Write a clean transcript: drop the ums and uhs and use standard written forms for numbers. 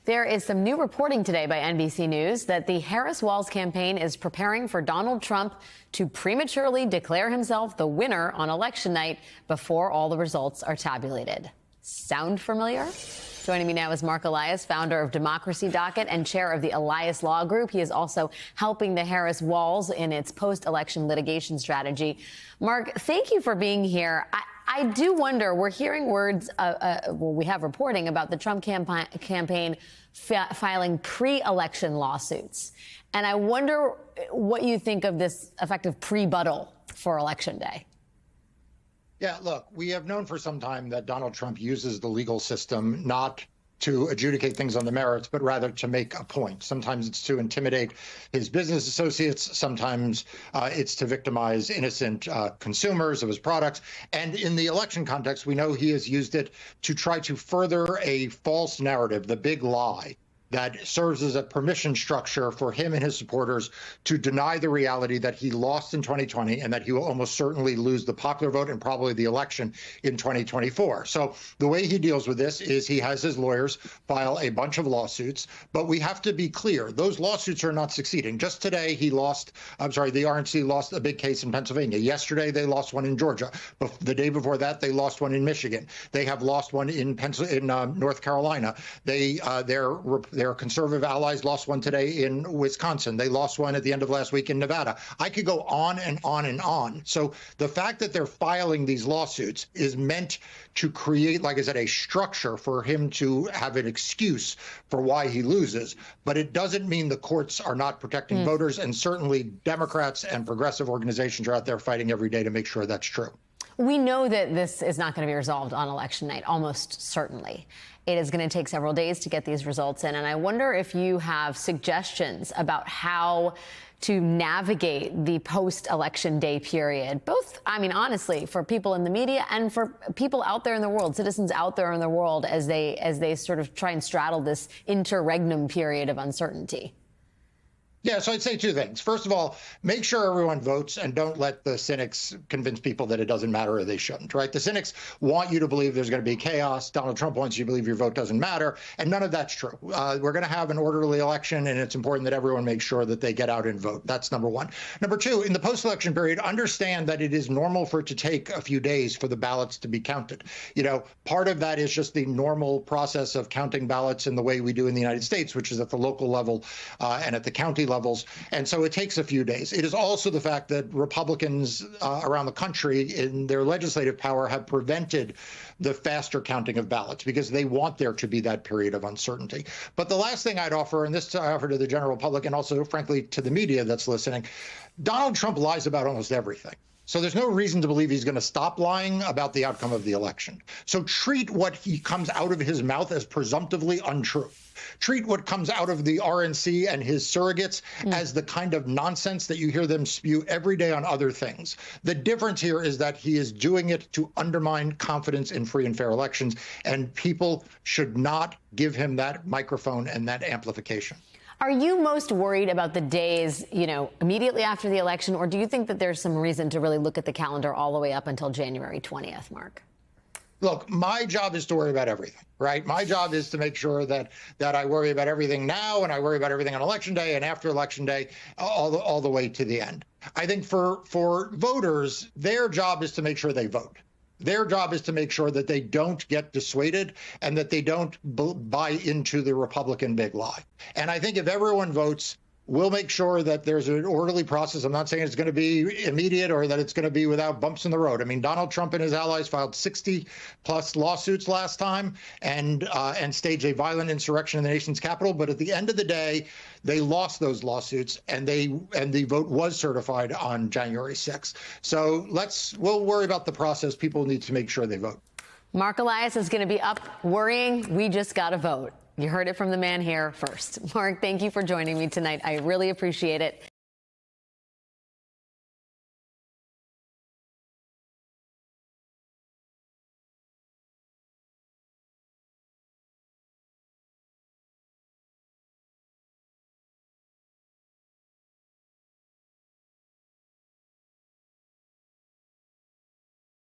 There is some new reporting today by NBC News that the Harris-Walz campaign is preparing for Donald Trump to prematurely declare himself the winner on election night before all the results are tabulated. Sound familiar? Joining me now is Mark Elias, founder of Democracy Docket and chair of the Elias Law Group. He is also helping the Harris-Walz in its post-election litigation strategy. Mark, thank you for being here. I do wonder, we're hearing words, we have reporting about the Trump campaign filing pre-election lawsuits. And I wonder what you think of this effective pre-buttal for Election Day. Yeah, look, we have known for some time that Donald Trump uses the legal system not to adjudicate things on the merits, but rather to make a point. Sometimes it's to intimidate his business associates. Sometimes it's to victimize innocent consumers of his products. And in the election context, we know he has used it to try to further a false narrative, the big lie, that serves as a permission structure for him and his supporters to deny the reality that he lost in 2020 and that he will almost certainly lose the popular vote and probably the election in 2024. So the way he deals with this is he has his lawyers file a bunch of lawsuits, but we have to be clear, those lawsuits are not succeeding. Just today, the RNC lost a big case in Pennsylvania. Yesterday, they lost one in Georgia. The day before that, they lost one in Michigan. They have lost one in North Carolina. Their conservative allies lost one today in Wisconsin. They lost one at the end of last week in Nevada. I could go on and on and on. So the fact that they're filing these lawsuits is meant to create, like I said, a structure for him to have an excuse for why he loses. But it doesn't mean the courts are not protecting voters. And certainly Democrats and progressive organizations are out there fighting every day to make sure that's true. We know that this is not going to be resolved on election night, almost certainly. It is going to take several days to get these results in. And I wonder if you have suggestions about how to navigate the post-election day period, both, I mean, honestly, for people in the media and for people out there in the world, citizens out there in the world, as they sort of try and straddle this interregnum period of uncertainty. Yeah, so I'd say two things. First of all, make sure everyone votes and don't let the cynics convince people that it doesn't matter or they shouldn't, right? The cynics want you to believe there's going to be chaos. Donald Trump wants you to believe your vote doesn't matter. And none of that's true. We're going to have an orderly election, and it's important that everyone make sure that they get out and vote. That's number one. Number two, in the post-election period, understand that it is normal for it to take a few days for the ballots to be counted. You know, part of that is just the normal process of counting ballots in the way we do in the United States, which is at the local level and at the county levels. And so it takes a few days. It is also the fact that Republicans around the country in their legislative power have prevented the faster counting of ballots because they want there to be that period of uncertainty. But the last thing I'd offer, and this I offer to the general public and also, frankly, to the media that's listening, Donald Trump lies about almost everything. So there's no reason to believe he's going to stop lying about the outcome of the election. So treat what he comes out of his mouth as presumptively untrue. Treat what comes out of the RNC and his surrogates as the kind of nonsense that you hear them spew every day on other things. The difference here is that he is doing it to undermine confidence in free and fair elections, and people should not give him that microphone and that amplification. Are you most worried about the days, immediately after the election, or do you think that there's some reason to really look at the calendar all the way up until January 20th, Mark? Look, my job is to worry about everything, right? My job is to make sure that I worry about everything now, and I worry about everything on Election Day and after Election Day, all the way to the end. I think for voters, their job is to make sure they vote. Their job is to make sure that they don't get dissuaded and that they don't buy into the Republican big lie. And I think if everyone votes, we'll make sure that there's an orderly process. I'm not saying it's going to be immediate or that it's going to be without bumps in the road. I mean, Donald Trump and his allies filed 60-plus lawsuits last time and staged a violent insurrection in the nation's capital. But at the end of the day, they lost those lawsuits, and the vote was certified on January 6th. So we'll worry about the process. People need to make sure they vote. Mark Elias is going to be up worrying. We just got to vote. You heard it from the man here first. Mark, thank you for joining me tonight. I really appreciate it.